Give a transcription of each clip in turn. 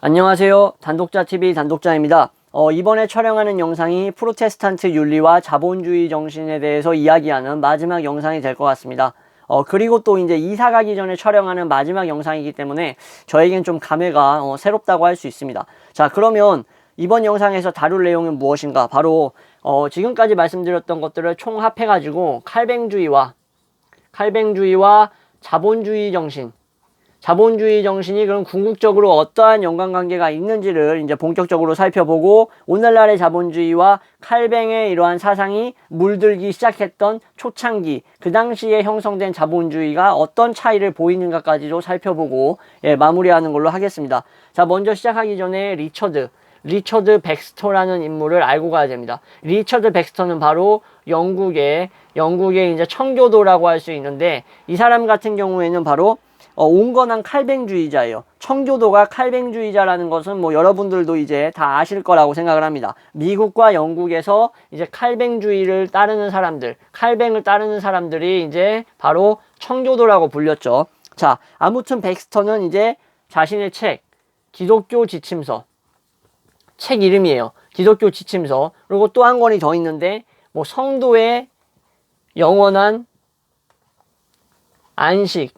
안녕하세요. 단독자TV 단독자입니다. 이번에 촬영하는 영상이 프로테스탄트 윤리와 자본주의 정신에 대해서 이야기하는 마지막 영상이 될 것 같습니다. 그리고 또 이제 이사 가기 전에 촬영하는 마지막 영상이기 때문에 저에겐 좀 감회가 새롭다고 할 수 있습니다. 자, 그러면 이번 영상에서 다룰 내용은 무엇인가? 바로 지금까지 말씀드렸던 것들을 총합해가지고 칼뱅주의와 자본주의 정신이 그럼 궁극적으로 어떠한 연관관계가 있는지를 이제 본격적으로 살펴보고, 오늘날의 자본주의와 칼뱅의 이러한 사상이 물들기 시작했던 초창기, 그 당시에 형성된 자본주의가 어떤 차이를 보이는가까지도 살펴보고 마무리하는 걸로 하겠습니다. 자, 먼저 시작하기 전에 리처드 백스터라는 인물을 알고 가야 됩니다. 리처드 백스터는 바로 영국의 이제 청교도라고 할 수 있는데, 이 사람 같은 경우에는 바로 온건한 칼뱅주의자예요. 청교도가 칼뱅주의자라는 것은 뭐 여러분들도 이제 다 아실 거라고 생각을 합니다. 미국과 영국에서 이제 칼뱅주의를 따르는 사람들, 칼뱅을 따르는 사람들이 이제 바로 청교도라고 불렸죠. 자, 아무튼 백스터는 이제 자신의 기독교 지침서, 책 이름이에요. 기독교 지침서. 그리고 또 한 권이 더 있는데, 뭐 성도의 영원한 안식.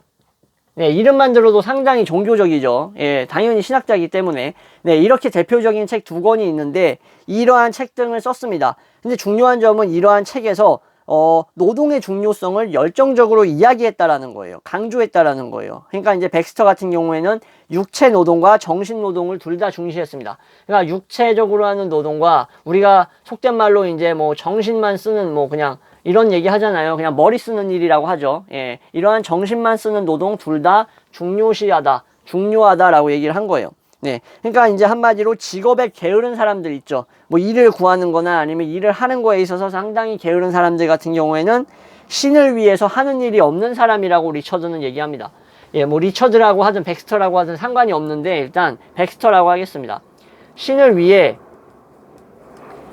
네, 이름만 들어도 상당히 종교적이죠. 예, 당연히 신학자이기 때문에. 네, 이렇게 대표적인 책 두 권이 있는데, 이러한 책 등을 썼습니다. 근데 중요한 점은 이러한 책에서 노동의 중요성을 열정적으로 이야기했다라는 거예요. 강조했다라는 거예요. 그러니까 이제 백스터 같은 경우에는 육체 노동과 정신 노동을 둘 다 중시했습니다. 그러니까 육체적으로 하는 노동과 우리가 속된 말로 이제 뭐 정신만 쓰는 뭐 그냥 이런 얘기 하잖아요. 그냥 머리 쓰는 일이라고 하죠. 예, 이러한 정신만 쓰는 노동 둘 다 중요하다라고 얘기를 한 거예요. 네, 그러니까 이제 한마디로 직업에 게으른 사람들 있죠. 뭐 일을 구하는 거나 아니면 일을 하는 거에 있어서 상당히 게으른 사람들 같은 경우에는 신을 위해서 하는 일이 없는 사람이라고 리처드는 얘기합니다. 예, 뭐 리처드라고 하든 백스터라고 하든 상관이 없는데, 일단 백스터라고 하겠습니다. 신을 위해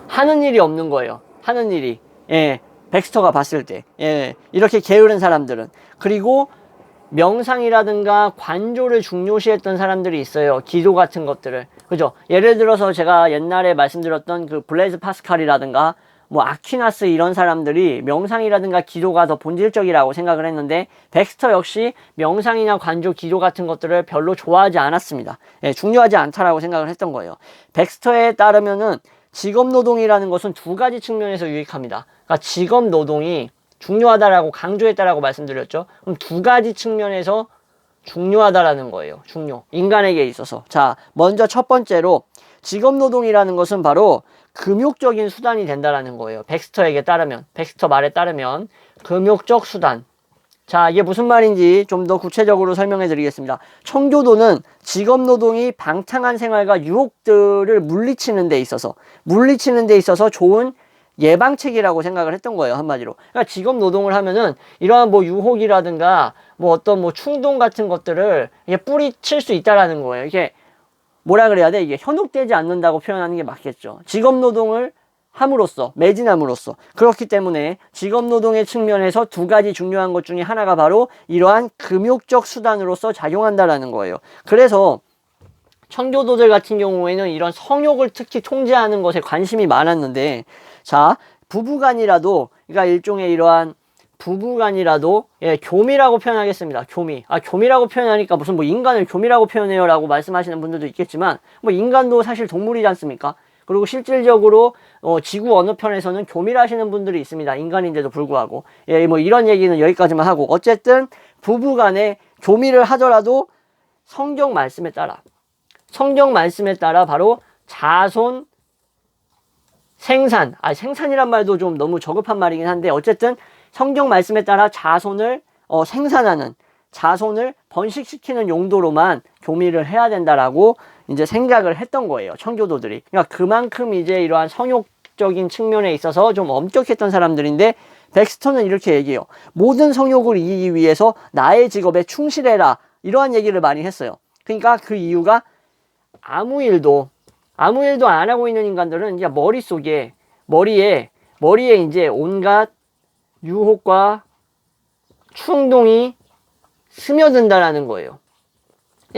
하는 일이 없는 거예요. 하는 일이. 예, 백스터가 봤을 때. 예, 이렇게 게으른 사람들은. 그리고 명상이라든가 관조를 중요시했던 사람들이 있어요. 기도 같은 것들을. 그죠? 예를 들어서 제가 옛날에 말씀드렸던 그 블레이즈 파스칼이라든가 뭐 아퀴나스 이런 사람들이 명상이라든가 기도가 더 본질적이라고 생각을 했는데, 백스터 역시 명상이나 관조, 기도 같은 것들을 별로 좋아하지 않았습니다. 예, 중요하지 않다라고 생각을 했던 거예요. 백스터에 따르면은 직업노동이라는 것은 두 가지 측면에서 유익합니다. 그러니까 직업노동이 중요하다라고 강조했다라고 말씀드렸죠. 그럼 두 가지 측면에서 중요하다라는 거예요. 인간에게 있어서. 자, 먼저 첫 번째로 직업노동이라는 것은 바로 금욕적인 수단이 된다라는 거예요. 백스터 말에 따르면 금욕적 수단. 자, 이게 무슨 말인지 좀 더 구체적으로 설명해 드리겠습니다. 청교도는 직업노동이 방탕한 생활과 유혹들을 물리치는 데 있어서 좋은 예방책이라고 생각을 했던 거예요, 한마디로. 그러니까 직업노동을 하면은 이러한 뭐 유혹이라든가 뭐 어떤 뭐 충동 같은 것들을 이게 뿌리칠 수 있다라는 거예요. 이게 뭐라 그래야 돼? 이게 현혹되지 않는다고 표현하는 게 맞겠죠. 직업노동을 매진함으로써. 그렇기 때문에 직업노동의 측면에서 두 가지 중요한 것 중에 하나가 바로 이러한 금욕적 수단으로서 작용한다라는 거예요. 그래서 청교도들 같은 경우에는 이런 성욕을 특히 통제하는 것에 관심이 많았는데, 자, 부부간이라도, 그러니까 일종의 이러한 부부간이라도, 예, 교미라고 표현하겠습니다. 교미라고 표현하니까 무슨 뭐 인간을 교미라고 표현해요 라고 말씀하시는 분들도 있겠지만, 뭐 인간도 사실 동물이지 않습니까? 그리고 실질적으로 지구 어느 편에서는 교미라시는 분들이 있습니다. 인간인데도 불구하고. 예, 뭐 이런 얘기는 여기까지만 하고, 어쨌든 부부간에 교미를 하더라도 성경 말씀에 따라 바로 자손 생산이란 말도 좀 너무 저급한 말이긴 한데, 어쨌든 성경 말씀에 따라 자손을 번식시키는 용도로만 교미를 해야 된다라고 이제 생각을 했던 거예요, 청교도들이. 그러니까 그만큼 이제 이러한 성욕적인 측면에 있어서 좀 엄격했던 사람들인데, 백스터는 이렇게 얘기해요. 모든 성욕을 이기기 위해서 나의 직업에 충실해라, 이러한 얘기를 많이 했어요. 그러니까 그 이유가 아무 일도 안 하고 있는 인간들은 이제 머리에 이제 온갖 유혹과 충동이 스며든다라는 거예요.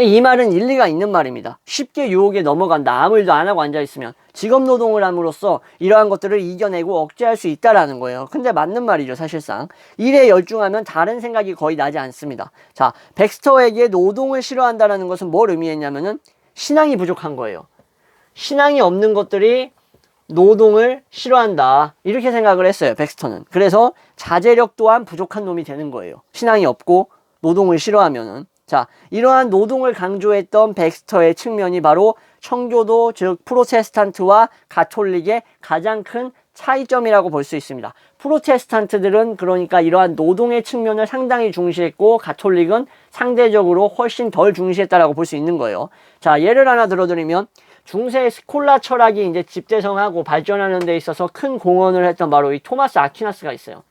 이 말은 일리가 있는 말입니다. 쉽게 유혹에 넘어간다. 아무 일도 안 하고 앉아있으면. 직업노동을 함으로써 이러한 것들을 이겨내고 억제할 수 있다라는 거예요. 근데 맞는 말이죠, 사실상. 일에 열중하면 다른 생각이 거의 나지 않습니다. 자, 백스터에게 노동을 싫어한다라는 것은 뭘 의미했냐면은 신앙이 부족한 거예요. 신앙이 없는 것들이 노동을 싫어한다. 이렇게 생각을 했어요, 백스터는. 그래서 자제력 또한 부족한 놈이 되는 거예요. 신앙이 없고 노동을 싫어하면은. 자, 이러한 노동을 강조했던 백스터의 측면이 바로 청교도, 즉 프로테스탄트와 가톨릭의 가장 큰 차이점이라고 볼 수 있습니다. 프로테스탄트들은 그러니까 이러한 노동의 측면을 상당히 중시했고 가톨릭은 상대적으로 훨씬 덜 중시했다라고 볼 수 있는 거예요. 자, 예를 하나 들어드리면 중세 스콜라 철학이 이제 집대성하고 발전하는 데 있어서 큰 공헌을 했던 바로 이 토마스 아퀴나스가 있어요.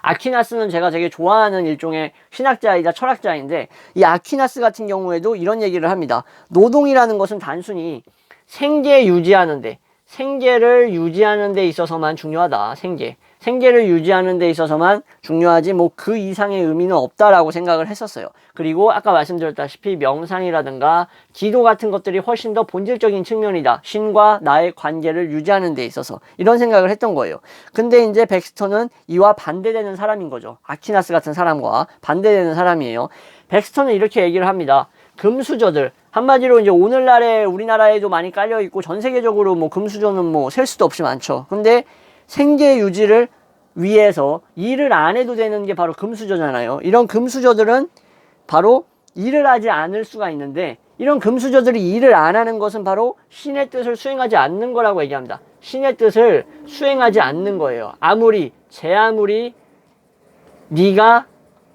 아퀴나스는 제가 되게 좋아하는 일종의 신학자이자 철학자인데, 이 아퀴나스 같은 경우에도 이런 얘기를 합니다. 노동이라는 것은 단순히 생계를 유지하는 데 있어서만 중요하다. 생계를 유지하는 데 있어서만 중요하지 뭐 그 이상의 의미는 없다라고 생각을 했었어요. 그리고 아까 말씀드렸다시피 명상이라든가 기도 같은 것들이 훨씬 더 본질적인 측면이다. 신과 나의 관계를 유지하는 데 있어서 이런 생각을 했던 거예요. 근데 이제 백스터는 이와 반대되는 사람인 거죠. 아퀴나스 같은 사람과 반대되는 사람이에요. 백스터는 이렇게 얘기를 합니다. 금수저들, 한마디로 이제 오늘날에 우리나라에도 많이 깔려 있고 전 세계적으로 뭐 금수저는 뭐 셀 수도 없이 많죠. 근데 생계 유지를 위해서 일을 안 해도 되는 게 바로 금수저잖아요. 이런 금수저들은 바로 일을 하지 않을 수가 있는데, 이런 금수저들이 일을 안 하는 것은 바로 신의 뜻을 수행하지 않는 거라고 얘기합니다. 신의 뜻을 수행하지 않는 거예요. 제 아무리 네가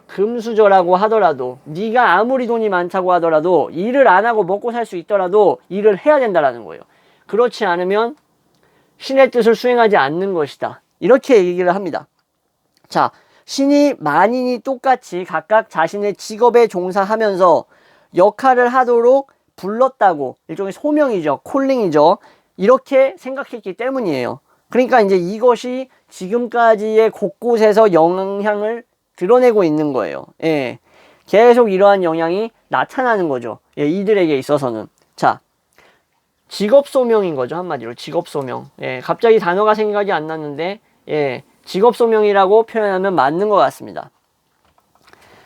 금수저라고 하더라도, 네가 아무리 돈이 많다고 하더라도, 일을 안 하고 먹고 살 수 있더라도 일을 해야 된다라는 거예요. 그렇지 않으면 신의 뜻을 수행하지 않는 것이다. 이렇게 얘기를 합니다. 자, 신이 만인이 똑같이 각각 자신의 직업에 종사하면서 역할을 하도록 불렀다고, 일종의 소명이죠. 콜링이죠. 이렇게 생각했기 때문이에요. 그러니까 이제 이것이 지금까지의 곳곳에서 영향을 드러내고 있는 거예요. 예. 계속 이러한 영향이 나타나는 거죠. 예, 이들에게 있어서는. 자, 직업소명인 거죠. 한마디로 직업소명. 예, 갑자기 단어가 생각이 안 났는데, 예, 직업소명이라고 표현하면 맞는 것 같습니다.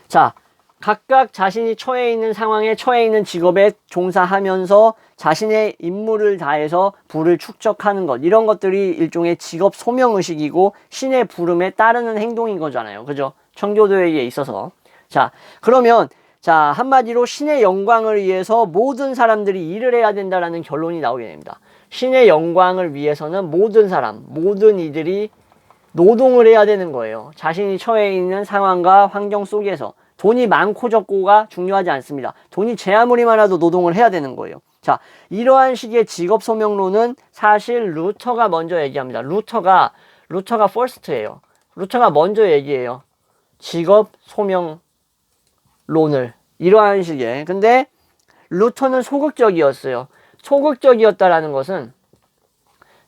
자, 각각 자신이 처해 있는 상황에 처해 있는 직업에 종사하면서 자신의 임무를 다해서 부를 축적하는 것, 이런 것들이 일종의 직업 소명의식이고 신의 부름에 따르는 행동인 거잖아요. 그죠? 청교도에게 있어서. 자, 그러면 한마디로 신의 영광을 위해서 모든 사람들이 일을 해야 된다라는 결론이 나오게 됩니다. 신의 영광을 위해서는 모든 이들이 노동을 해야 되는 거예요. 자신이 처해 있는 상황과 환경 속에서. 돈이 많고 적고가 중요하지 않습니다. 돈이 제 아무리 많아도 노동을 해야 되는 거예요. 자, 이러한 식의 직업 소명론은 사실 루터가 먼저 얘기합니다. 루터가 first예요. 루터가 먼저 얘기해요. 직업 소명론을. 이러한 식의. 근데 루터는 소극적이었어요. 소극적이었다라는 것은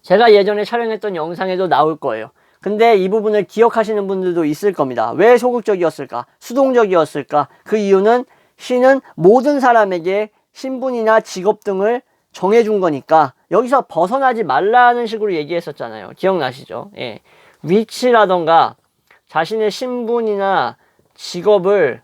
제가 예전에 촬영했던 영상에도 나올 거예요. 근데 이 부분을 기억하시는 분들도 있을 겁니다. 왜 소극적이었을까? 수동적이었을까? 그 이유는 신은 모든 사람에게 신분이나 직업 등을 정해준 거니까 여기서 벗어나지 말라는 식으로 얘기했었잖아요. 기억나시죠? 예. 위치라던가 자신의 신분이나 직업을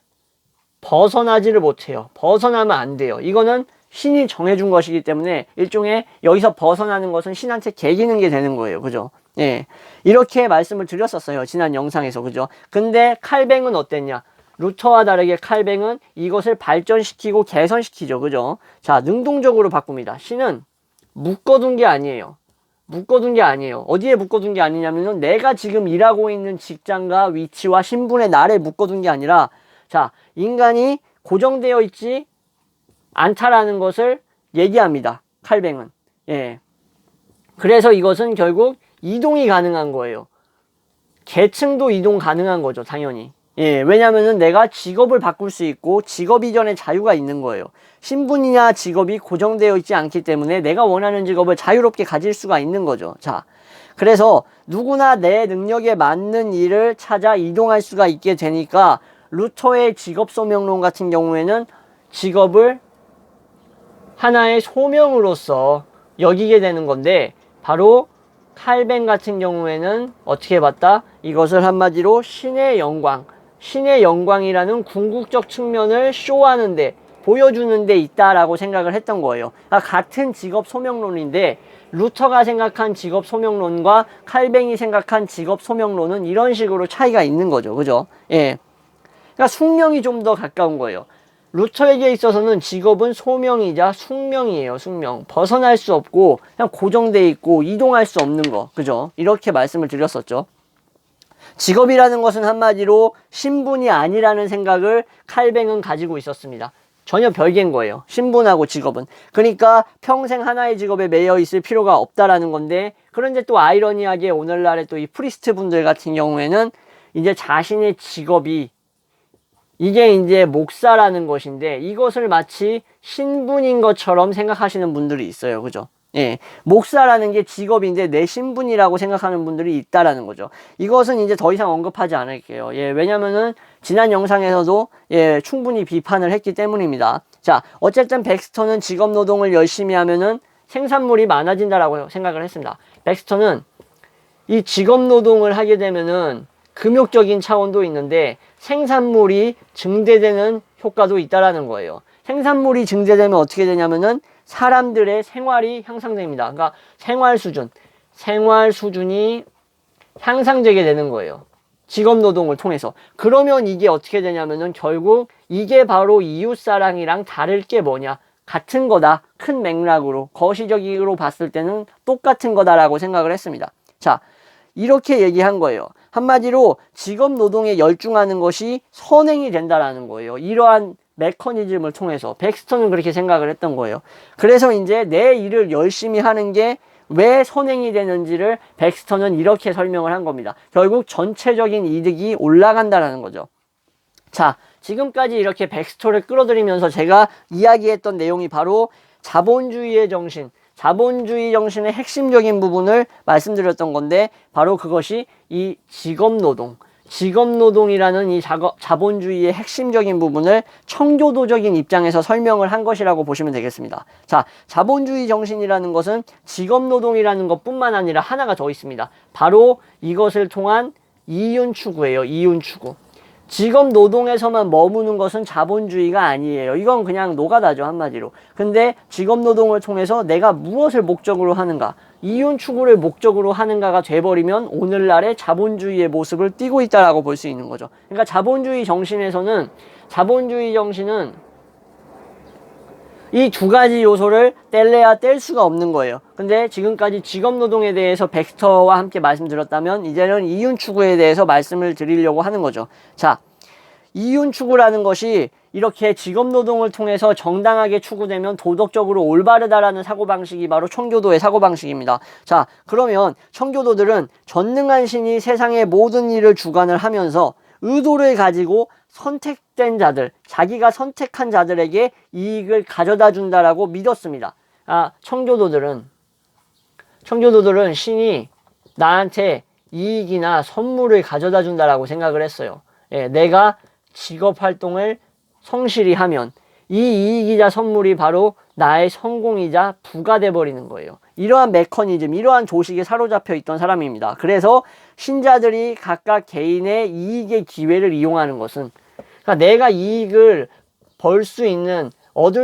벗어나지를 못해요. 벗어나면 안 돼요. 이거는 신이 정해준 것이기 때문에 일종의 여기서 벗어나는 것은 신한테 개기는 게 되는 거예요. 그죠? 예. 이렇게 말씀을 드렸었어요. 지난 영상에서. 그죠? 근데 칼뱅은 어땠냐? 루터와 다르게 칼뱅은 이것을 발전시키고 개선시키죠. 그죠? 자, 능동적으로 바꿉니다. 신은 묶어둔 게 아니에요. 어디에 묶어둔 게 아니냐면은 내가 지금 일하고 있는 직장과 위치와 신분의 날에 묶어둔 게 아니라, 자, 인간이 고정되어 있지 않다라는 것을 얘기합니다. 칼뱅은. 예. 그래서 이것은 결국 이동이 가능한 거예요. 계층도 이동 가능한 거죠, 당연히. 예, 왜냐면은 내가 직업을 바꿀 수 있고 직업 이전의 자유가 있는 거예요. 신분이나 직업이 고정되어 있지 않기 때문에 내가 원하는 직업을 자유롭게 가질 수가 있는 거죠. 자, 그래서 누구나 내 능력에 맞는 일을 찾아 이동할 수가 있게 되니까 루터의 직업 소명론 같은 경우에는 직업을 하나의 소명으로서 여기게 되는 건데, 바로 칼뱅 같은 경우에는 어떻게 봤다? 이것을 한마디로 신의 영광, 신의 영광이라는 궁극적 측면을 쇼하는데, 보여주는 데 있다라고 생각을 했던 거예요. 같은 직업 소명론인데 루터가 생각한 직업 소명론과 칼뱅이 생각한 직업 소명론은 이런 식으로 차이가 있는 거죠. 그죠? 예. 그러니까 숙명이 좀 더 가까운 거예요. 루터에게 있어서는 직업은 소명이자 숙명이에요. 숙명. 벗어날 수 없고 그냥 고정돼 있고 이동할 수 없는 거. 그죠? 이렇게 말씀을 드렸었죠. 직업이라는 것은 한마디로 신분이 아니라는 생각을 칼뱅은 가지고 있었습니다. 전혀 별개인 거예요. 신분하고 직업은. 그러니까 평생 하나의 직업에 매여 있을 필요가 없다라는 건데, 그런데 또 아이러니하게 오늘날의 또 이 프리스트 분들 같은 경우에는 이제 자신의 직업이 이게 이제 목사라는 것인데, 이것을 마치 신분인 것처럼 생각하시는 분들이 있어요. 그죠? 예. 목사라는 게 직업인데 내 신분이라고 생각하는 분들이 있다라는 거죠. 이것은 이제 더 이상 언급하지 않을게요. 예. 왜냐면은 지난 영상에서도 예, 충분히 비판을 했기 때문입니다. 자, 어쨌든 백스터는 직업 노동을 열심히 하면은 생산물이 많아진다라고 생각을 했습니다. 백스터는 이 직업 노동을 하게 되면은 금욕적인 차원도 있는데 생산물이 증대되는 효과도 있다라는 거예요. 생산물이 증대되면 어떻게 되냐면은 사람들의 생활이 향상됩니다. 그러니까 생활 수준이 향상되게 되는 거예요. 직업 노동을 통해서. 그러면 이게 어떻게 되냐면은 결국 이게 바로 이웃사랑이랑 다를 게 뭐냐? 같은 거다. 큰 맥락으로, 거시적으로 봤을 때는 똑같은 거다라고 생각을 했습니다. 자, 이렇게 얘기한 거예요. 한마디로 직업 노동에 열중하는 것이 선행이 된다라는 거예요. 이러한 메커니즘을 통해서 백스터는 그렇게 생각을 했던 거예요. 그래서 이제 내 일을 열심히 하는 게 왜 선행이 되는지를 백스터는 이렇게 설명을 한 겁니다. 결국 전체적인 이득이 올라간다라는 거죠. 자, 지금까지 이렇게 백스터를 끌어들이면서 제가 이야기했던 내용이 바로 자본주의의 정신, 자본주의 정신의 핵심적인 부분을 말씀드렸던 건데, 바로 그것이 이 직업노동이라는 이 자본주의의 핵심적인 부분을 청교도적인 입장에서 설명을 한 것이라고 보시면 되겠습니다. 자, 자본주의 정신이라는 것은 직업노동이라는 것뿐만 아니라 하나가 더 있습니다. 바로 이것을 통한 이윤 추구예요. 이윤 추구. 직업 노동에서만 머무는 것은 자본주의가 아니에요. 이건 그냥 노가다죠, 한마디로. 근데 직업 노동을 통해서 내가 무엇을 목적으로 하는가, 이윤 추구를 목적으로 하는가가 돼버리면 오늘날의 자본주의의 모습을 띠고 있다라고 볼 수 있는 거죠. 그러니까 자본주의 정신은 이 두 가지 요소를 뗄래야 뗄 수가 없는 거예요. 근데 지금까지 직업 노동에 대해서 백스터와 함께 말씀드렸다면 이제는 이윤 추구에 대해서 말씀을 드리려고 하는 거죠. 자, 이윤 추구라는 것이 이렇게 직업 노동을 통해서 정당하게 추구되면 도덕적으로 올바르다라는 사고방식이 바로 청교도의 사고방식입니다. 자, 그러면 청교도들은 전능한 신이 세상의 모든 일을 주관을 하면서 의도를 가지고 선택된 자들, 자기가 선택한 자들에게 이익을 가져다 준다라고 믿었습니다. 청교도들은 신이 나한테 이익이나 선물을 가져다 준다라고 생각을 했어요. 예, 내가 직업 활동을 성실히 하면 이 이익이자 선물이 바로 나의 성공이자 부가 돼버리는 거예요. 이러한 메커니즘, 이러한 조식에 사로잡혀 있던 사람입니다. 그래서 신자들이 각각 개인의 이익의 기회를 이용하는 것은, 그러니까 내가 이익을 얻을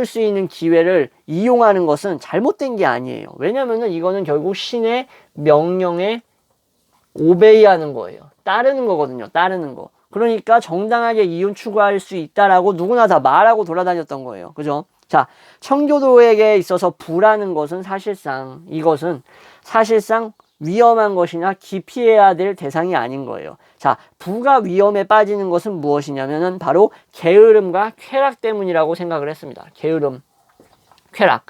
수 있는 기회를 이용하는 것은 잘못된 게 아니에요. 왜냐면은 이거는 결국 신의 명령에 오베이하는 거예요. 따르는 거거든요. 따르는 거. 그러니까 정당하게 이윤 추구할 수 있다라고 누구나 다 말하고 돌아다녔던 거예요. 그죠? 자, 청교도에게 있어서 부라는 것은 사실상 위험한 것이나 기피해야 될 대상이 아닌 거예요. 자, 부가 위험에 빠지는 것은 무엇이냐면은 바로 게으름과 쾌락 때문이라고 생각을 했습니다. 게으름, 쾌락.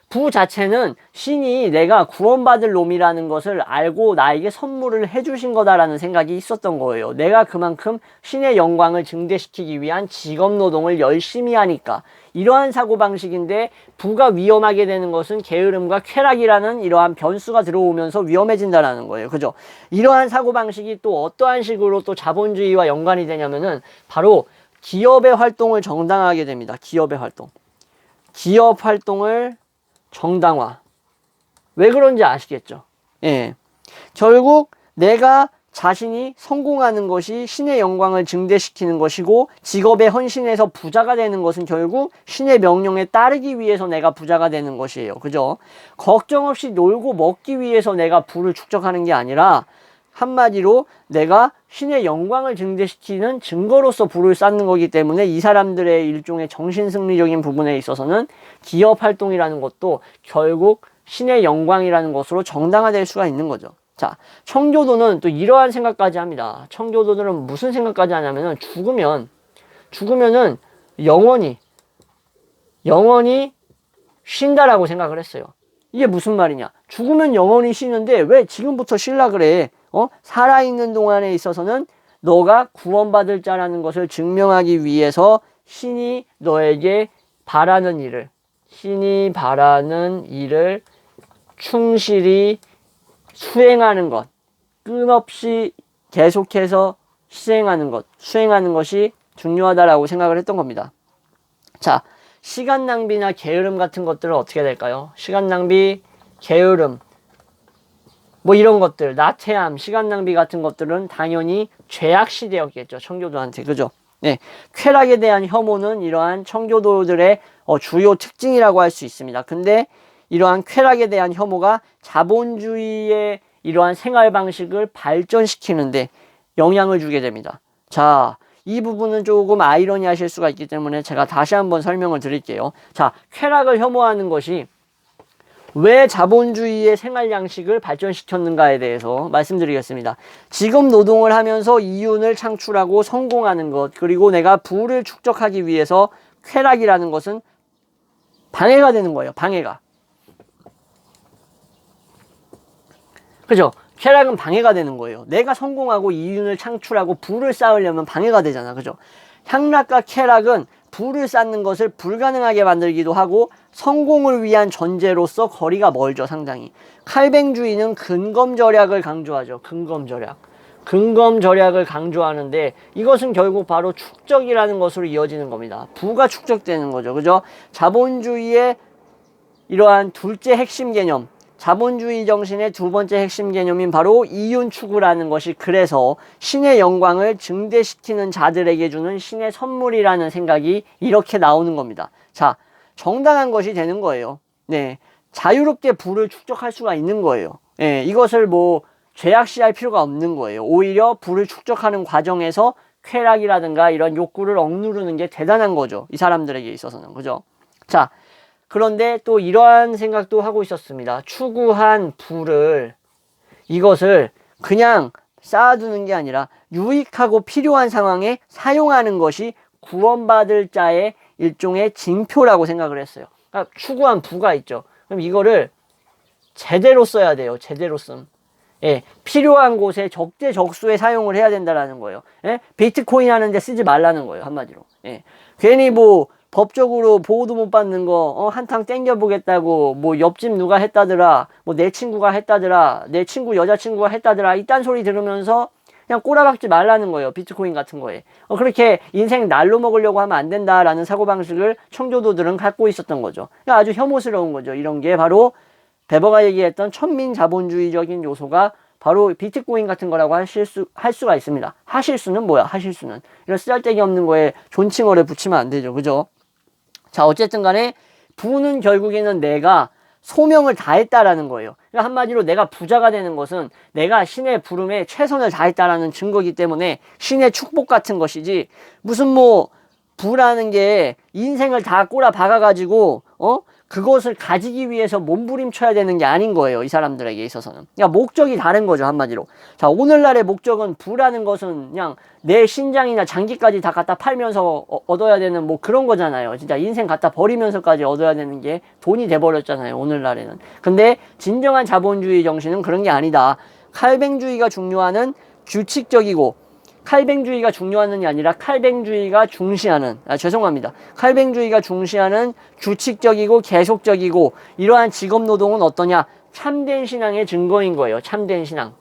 부 자체는 신이 내가 구원받을 놈이라는 것을 알고 나에게 선물을 해주신 거다라는 생각이 있었던 거예요. 내가 그만큼 신의 영광을 증대시키기 위한 직업노동을 열심히 하니까. 이러한 사고방식인데, 부가 위험하게 되는 것은 게으름과 쾌락이라는 이러한 변수가 들어오면서 위험해진다는 거예요. 그죠? 이러한 사고방식이 또 어떠한 식으로 또 자본주의와 연관이 되냐면은 바로 기업의 활동을 정당화하게 됩니다. 기업의 활동. 기업 활동을 정당화. 왜 그런지 아시겠죠? 예. 결국 내가 자신이 성공하는 것이 신의 영광을 증대시키는 것이고 직업에 헌신해서 부자가 되는 것은 결국 신의 명령에 따르기 위해서 내가 부자가 되는 것이에요. 그죠? 걱정 없이 놀고 먹기 위해서 내가 부를 축적하는 게 아니라 한마디로 내가 신의 영광을 증대시키는 증거로서 부를 쌓는 거기 때문에 이 사람들의 일종의 정신승리적인 부분에 있어서는 기업 활동이라는 것도 결국 신의 영광이라는 것으로 정당화될 수가 있는 거죠. 자, 청교도는 또 이러한 생각까지 합니다. 청교도들은 무슨 생각까지 하냐면은 죽으면은 영원히 쉰다라고 생각을 했어요. 이게 무슨 말이냐? 죽으면 영원히 쉬는데 왜 지금부터 쉴라 그래? 살아있는 동안에 있어서는 너가 구원받을 자라는 것을 증명하기 위해서 신이 바라는 일을 충실히 수행하는 것, 끊없이 계속해서 수행하는 것이 중요하다라고 생각을 했던 겁니다. 자, 시간 낭비나 게으름 같은 것들은 어떻게 될까요? 시간 낭비, 게으름, 뭐 이런 것들, 나태함, 시간 낭비 같은 것들은 당연히 죄악시되었겠죠. 청교도한테. 그죠? 네. 쾌락에 대한 혐오는 이러한 청교도들의 주요 특징이라고 할 수 있습니다. 근데 이러한 쾌락에 대한 혐오가 자본주의의 이러한 생활 방식을 발전시키는데 영향을 주게 됩니다. 자, 이 부분은 조금 아이러니하실 수가 있기 때문에 제가 다시 한번 설명을 드릴게요. 자, 쾌락을 혐오하는 것이 왜 자본주의의 생활 양식을 발전시켰는가에 대해서 말씀드리겠습니다. 지금 노동을 하면서 이윤을 창출하고 성공하는 것, 그리고 내가 부를 축적하기 위해서 쾌락이라는 것은 방해가 되는 거예요. 방해가. 그죠? 쾌락은 방해가 되는 거예요. 내가 성공하고 이윤을 창출하고 부를 쌓으려면 방해가 되잖아. 그죠? 향락과 쾌락은 부를 쌓는 것을 불가능하게 만들기도 하고 성공을 위한 전제로서 거리가 멀죠. 상당히. 칼뱅주의는 근검절약을 강조하죠. 근검절약을 강조하는데 이것은 결국 바로 축적이라는 것으로 이어지는 겁니다. 부가 축적되는 거죠. 그죠? 자본주의의 이러한 둘째 핵심 개념, 자본주의 정신의 두 번째 핵심 개념인 바로 이윤 추구라는 것이 그래서 신의 영광을 증대시키는 자들에게 주는 신의 선물이라는 생각이 이렇게 나오는 겁니다. 자, 정당한 것이 되는 거예요. 네, 자유롭게 부를 축적할 수가 있는 거예요. 네, 이것을 뭐 죄악시할 필요가 없는 거예요. 오히려 부를 축적하는 과정에서 쾌락이라든가 이런 욕구를 억누르는 게 대단한 거죠. 이 사람들에게 있어서는. 그죠? 자, 그런데 또 이러한 생각도 하고 있었습니다. 추구한 부를 이것을 그냥 쌓아두는 게 아니라 유익하고 필요한 상황에 사용하는 것이 구원받을 자의 일종의 징표라고 생각을 했어요. 그러니까 추구한 부가 있죠. 그럼 이거를 제대로 써야 돼요. 제대로 씀. 예, 필요한 곳에 적재적소에 사용을 해야 된다라는 거예요. 예? 비트코인 하는데 쓰지 말라는 거예요. 한마디로. 예. 괜히 뭐 법적으로 보호도 못 받는 거 한탕 땡겨보겠다고 뭐 옆집 누가 했다더라, 뭐 내 친구가 했다더라, 내 친구 여자친구가 했다더라 이딴 소리 들으면서 그냥 꼬라박지 말라는 거예요. 비트코인 같은 거에. 그렇게 인생 날로 먹으려고 하면 안 된다라는 사고방식을 청교도들은 갖고 있었던 거죠. 그러니까 아주 혐오스러운 거죠. 이런 게 바로 베버가 얘기했던 천민자본주의적인 요소가 바로 비트코인 같은 거라고 할 수가 있습니다. 하실수는 뭐야? 하실수는. 이런 쓰잘데기 없는 거에 존칭어를 붙이면 안 되죠. 그죠? 자, 어쨌든 간에 부는 결국에는 내가 소명을 다했다라는 거예요. 그러니까 한마디로 내가 부자가 되는 것은 내가 신의 부름에 최선을 다했다라는 증거이기 때문에 신의 축복 같은 것이지 무슨 뭐 부라는 게 인생을 다 꼬라 박아가지고 그것을 가지기 위해서 몸부림쳐야 되는 게 아닌 거예요. 이 사람들에게 있어서는. 그러니까 목적이 다른 거죠. 한마디로. 자, 오늘날의 목적은 부라는 것은 그냥 내 신장이나 장기까지 다 갖다 팔면서 얻어야 되는 뭐 그런 거잖아요. 진짜 인생 갖다 버리면서까지 얻어야 되는 게 돈이 돼버렸잖아요. 오늘날에는. 근데 진정한 자본주의 정신은 그런 게 아니다. 칼뱅주의가 중요하는 규칙적이고 칼뱅주의가 중요하는 게 아니라 칼뱅주의가 중시하는 칼뱅주의가 중시하는 규칙적이고 계속적이고 이러한 직업노동은 어떠냐? 참된 신앙의 증거인 거예요. 참된 신앙.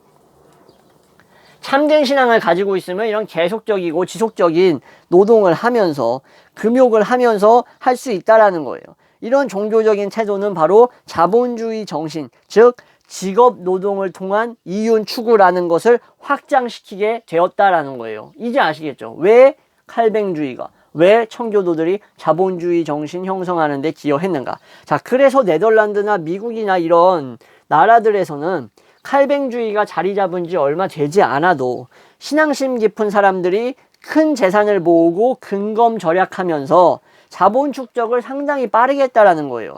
참된 신앙을 가지고 있으면 이런 계속적이고 지속적인 노동을 하면서 금욕을 하면서 할 수 있다라는 거예요. 이런 종교적인 태도는 바로 자본주의 정신, 즉 직업 노동을 통한 이윤 추구라는 것을 확장시키게 되었다라는 거예요. 이제 아시겠죠? 왜 칼뱅주의가, 왜 청교도들이 자본주의 정신 형성하는 데 기여했는가? 자, 그래서 네덜란드나 미국이나 이런 나라들에서는 칼뱅주의가 자리 잡은 지 얼마 되지 않아도 신앙심 깊은 사람들이 큰 재산을 모으고 근검 절약하면서 자본 축적을 상당히 빠르게 했다라는 거예요.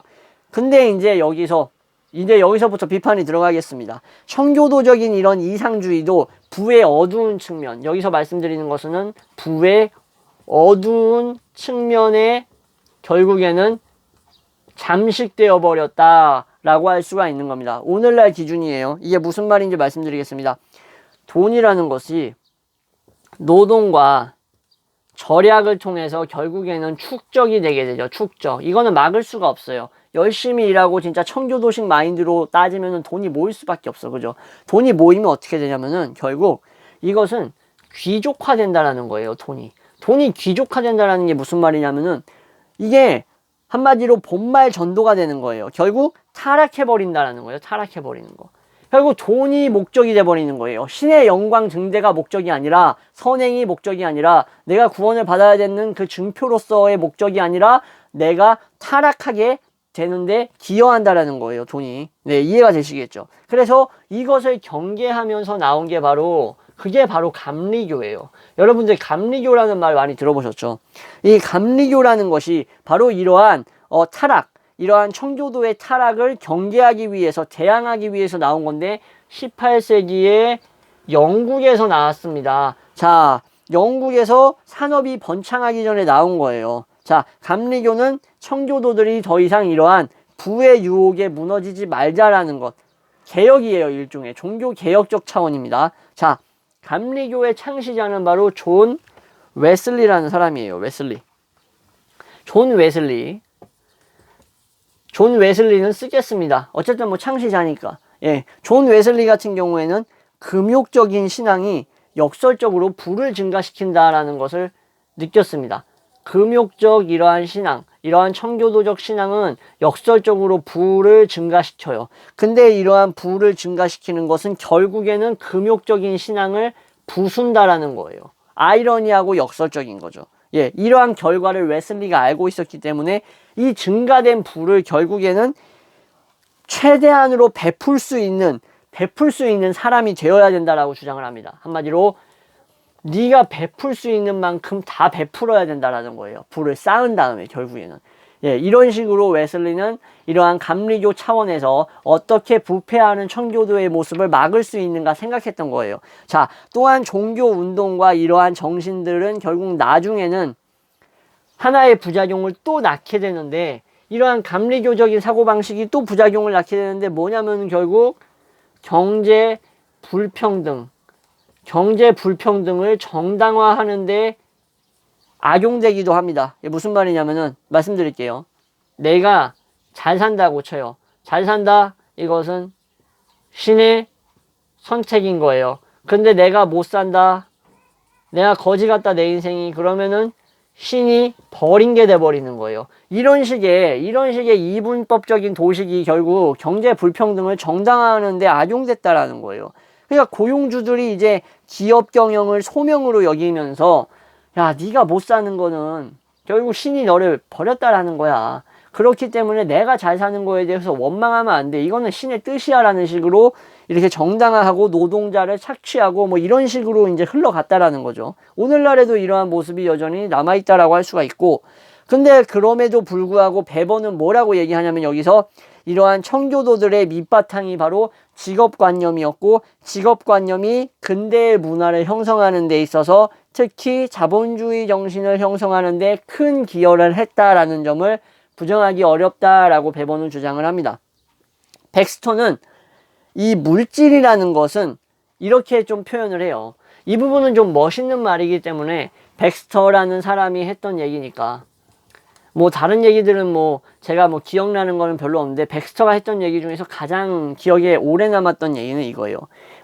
근데 이제 여기서부터 비판이 들어가겠습니다. 청교도적인 이런 이상주의도 부의 어두운 측면, 여기서 말씀드리는 것은 부의 어두운 측면에 결국에는 잠식되어 버렸다라고 할 수가 있는 겁니다. 오늘날 기준이에요. 이게 무슨 말인지 말씀드리겠습니다. 돈이라는 것이 노동과 절약을 통해서 결국에는 축적이 되게 되죠. 축적. 이거는 막을 수가 없어요. 열심히 일하고 진짜 청교도식 마인드로 따지면 돈이 모일 수밖에 없어. 그죠? 돈이 모이면 어떻게 되냐면은 결국 이것은 귀족화된다라는 거예요. 돈이 귀족화된다라는 게 무슨 말이냐면은 이게 한마디로 본말 전도가 되는 거예요. 결국 타락해버린다라는 거예요. 타락해버리는 거. 결국 돈이 목적이 돼버리는 거예요. 신의 영광 증대가 목적이 아니라, 선행이 목적이 아니라, 내가 구원을 받아야 되는 그 증표로서의 목적이 아니라 내가 타락하게 되는데 기여한다라는 거예요. 돈이. 네, 이해가 되시겠죠? 그래서 이것을 경계하면서 나온 게 그게 바로 감리교예요. 여러분들 감리교라는 말 많이 들어보셨죠? 이 감리교라는 것이 바로 이러한 이러한 청교도의 타락을 경계하기 위해서, 대항하기 위해서 나온 건데 18세기에 영국에서 나왔습니다. 자, 영국에서 산업이 번창하기 전에 나온 거예요. 자, 감리교는 청교도들이 더 이상 이러한 부의 유혹에 무너지지 말자라는 것. 개혁이에요. 일종의 종교 개혁적 차원입니다. 자, 감리교의 창시자는 바로 존 웨슬리라는 사람이에요. 존 웨슬리는 쓰겠습니다. 어쨌든 창시자니까. 예, 존 웨슬리 같은 경우에는 금욕적인 신앙이 역설적으로 부를 증가시킨다라는 것을 느꼈습니다. 금욕적 이러한 신앙, 이러한 청교도적 신앙은 역설적으로 부를 증가시켜요. 근데 이러한 부를 증가시키는 것은 결국에는 금욕적인 신앙을 부순다라는 거예요. 아이러니하고 역설적인 거죠. 예, 이러한 결과를 웨슬리가 알고 있었기 때문에 이 증가된 부를 결국에는 최대한으로 베풀 수 있는 사람이 되어야 된다라고 주장을 합니다. 한마디로 네가 베풀 수 있는 만큼 다 베풀어야 된다라는 거예요. 부를 쌓은 다음에 결국에는. 예, 이런 식으로 웨슬리는 이러한 감리교 차원에서 어떻게 부패하는 청교도의 모습을 막을 수 있는가 생각했던 거예요. 자, 또한 종교 운동과 이러한 정신들은 결국 나중에는 하나의 부작용을 또 낳게 되는데, 이러한 감리교적인 사고방식이 또 부작용을 낳게 되는데 뭐냐면 결국 경제 불평등을 정당화하는데 악용되기도 합니다. 무슨 말이냐면은 말씀드릴게요. 내가 잘 산다고 쳐요. 잘 산다, 이것은 신의 선택인 거예요. 근데 내가 못 산다, 내가 거지 같다 내 인생이, 그러면은 신이 버린 게 돼버리는 거예요. 이런 식의 이분법적인 도식이 결국 경제 불평등을 정당화하는데 악용됐다라는 거예요. 그러니까 고용주들이 이제 기업 경영을 소명으로 여기면서, 야, 네가 못 사는 거는 결국 신이 너를 버렸다라는 거야. 그렇기 때문에 내가 잘 사는 거에 대해서 원망하면 안 돼. 이거는 신의 뜻이야 라는 식으로 이렇게 정당화하고 노동자를 착취하고 이런 식으로 이제 흘러갔다라는 거죠. 오늘날에도 이러한 모습이 여전히 남아있다라고 할 수가 있고, 근데 그럼에도 불구하고 베버는 뭐라고 얘기하냐면 여기서 이러한 청교도들의 밑바탕이 바로 직업관념이었고, 직업관념이 근대의 문화를 형성하는 데 있어서 특히 자본주의 정신을 형성하는 데 큰 기여를 했다라는 점을 부정하기 어렵다라고 베버는 주장을 합니다. 백스터는 이 물질이라는 것은 이렇게 좀 표현을 해요. 이 부분은 좀 멋있는 말이기 때문에 백스터라는 사람이 했던 얘기니까, 다른 얘기들은 제가 기억나는 거는 별로 없는데, 백스터가 했던 얘기 중에서 가장 기억에 오래 남았던 얘기는 이거예요.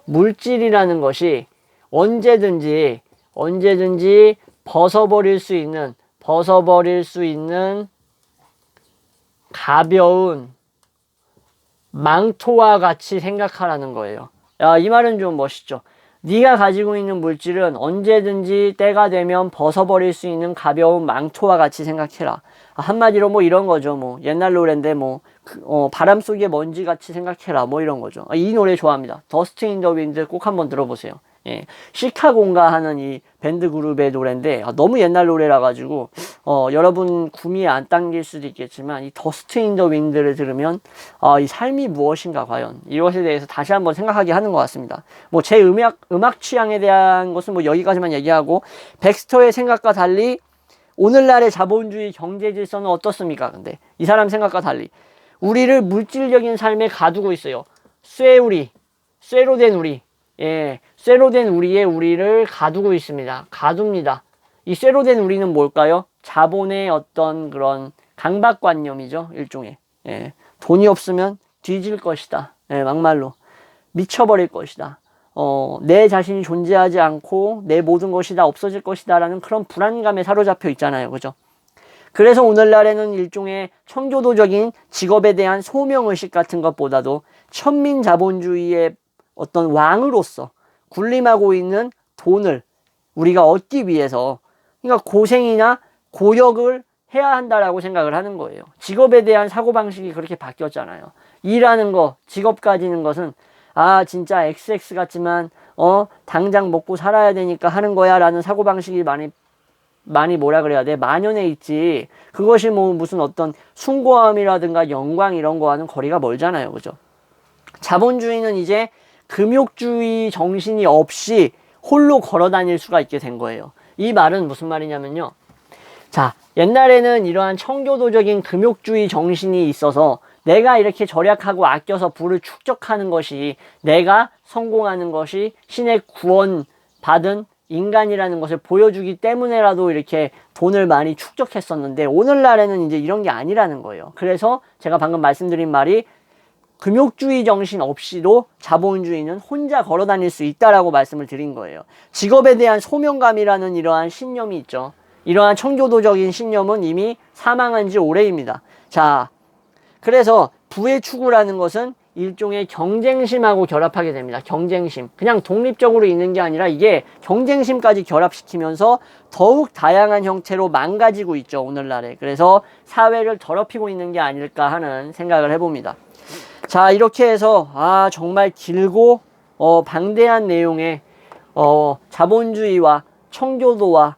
물질이라는 것이 언제든지 벗어버릴 수 있는 가벼운 망토와 같이 생각하라는 거예요. 야, 이 말은 좀 멋있죠. 네가 가지고 있는 물질은 언제든지 때가 되면 벗어버릴 수 있는 가벼운 망토와 같이 생각해라. 한마디로 뭐 이런 거죠. 뭐 옛날 노래인데 뭐 바람 속의 먼지 같이 생각해라. 뭐 이런 거죠. 이 노래 좋아합니다. 더스트 인 더 윈드 꼭 한번 들어보세요. 예, 시카고인가 하는 이 밴드 그룹의 노래인데 너무 옛날 노래라 가지고 여러분 구미에 안 당길 수도 있겠지만 이 더스트 인 더 윈드를 들으면 이 삶이 무엇인가 과연 이것에 대해서 다시 한번 생각하게 하는 것 같습니다. 뭐 제 음악 취향에 대한 것은 뭐 여기까지만 얘기하고 백스터의 생각과 달리 오늘날의 자본주의 경제 질서는 어떻습니까? 근데 이 사람 생각과 달리 우리를 물질적인 삶에 가두고 있어요. 쇠로 된 우리. 예, 쇠로 된 우리를 가두고 있습니다. 가둡니다. 이 쇠로 된 우리는 뭘까요? 자본의 어떤 그런 강박관념이죠. 일종의. 예, 돈이 없으면 뒤질 것이다. 예, 막말로. 미쳐버릴 것이다. 내 자신이 존재하지 않고 내 모든 것이 다 없어질 것이다 라는 그런 불안감에 사로잡혀 있잖아요. 그죠? 그래서 오늘날에는 일종의 청교도적인 직업에 대한 소명의식 같은 것보다도 천민자본주의의 어떤 왕으로서 군림하고 있는 돈을 우리가 얻기 위해서 그러니까 고생이나 고역을 해야 한다라고 생각을 하는 거예요. 직업에 대한 사고방식이 그렇게 바뀌었잖아요. 일하는 거, 직업 가지는 것은 진짜 XX 같지만 당장 먹고 살아야 되니까 하는 거야 라는 사고방식이 많이 뭐라 그래야 돼? 만연해 있지. 그것이 뭐 무슨 어떤 숭고함이라든가 영광 이런 거와는 거리가 멀잖아요. 그죠? 자본주의는 이제 금욕주의 정신이 없이 홀로 걸어 다닐 수가 있게 된 거예요. 이 말은 무슨 말이냐면요. 자, 옛날에는 이러한 청교도적인 금욕주의 정신이 있어서 내가 이렇게 절약하고 아껴서 부를 축적하는 것이 내가 성공하는 것이 신의 구원 받은 인간이라는 것을 보여주기 때문에라도 이렇게 돈을 많이 축적했었는데 오늘날에는 이제 이런 게 아니라는 거예요. 그래서 제가 방금 말씀드린 말이 금욕주의 정신 없이도 자본주의는 혼자 걸어 다닐 수 있다라고 말씀을 드린 거예요. 직업에 대한 소명감이라는 이러한 신념이 있죠. 이러한 청교도적인 신념은 이미 사망한 지 오래입니다. 자, 그래서 부의 추구라는 것은 일종의 경쟁심하고 결합하게 됩니다. 경쟁심. 그냥 독립적으로 있는 게 아니라 이게 경쟁심까지 결합시키면서 더욱 다양한 형태로 망가지고 있죠. 오늘날에. 그래서 사회를 더럽히고 있는 게 아닐까 하는 생각을 해봅니다. 자, 이렇게 해서 정말 길고 방대한 내용의 자본주의와 청교도와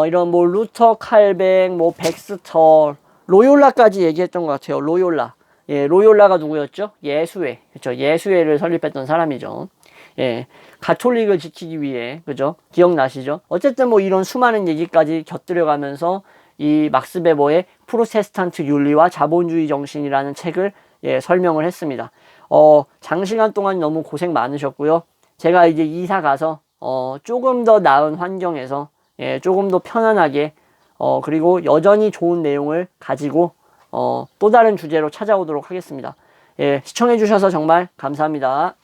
이런 뭐 루터 칼뱅, 뭐 백스터, 로욜라까지 얘기했던 것 같아요. 로욜라. 예, 로욜라가 누구였죠? 예수회. 그렇죠. 예수회를 설립했던 사람이죠. 예. 가톨릭을 지키기 위해, 그죠? 기억나시죠? 어쨌든 뭐 이런 수많은 얘기까지 곁들여가면서 이 막스 베버의 프로테스탄트 윤리와 자본주의 정신이라는 책을 설명을 했습니다. 장시간 동안 너무 고생 많으셨고요. 제가 이제 이사 가서 조금 더 나은 환경에서 조금 더 편안하게 그리고 여전히 좋은 내용을 가지고 또 다른 주제로 찾아오도록 하겠습니다. 시청해 주셔서 정말 감사합니다.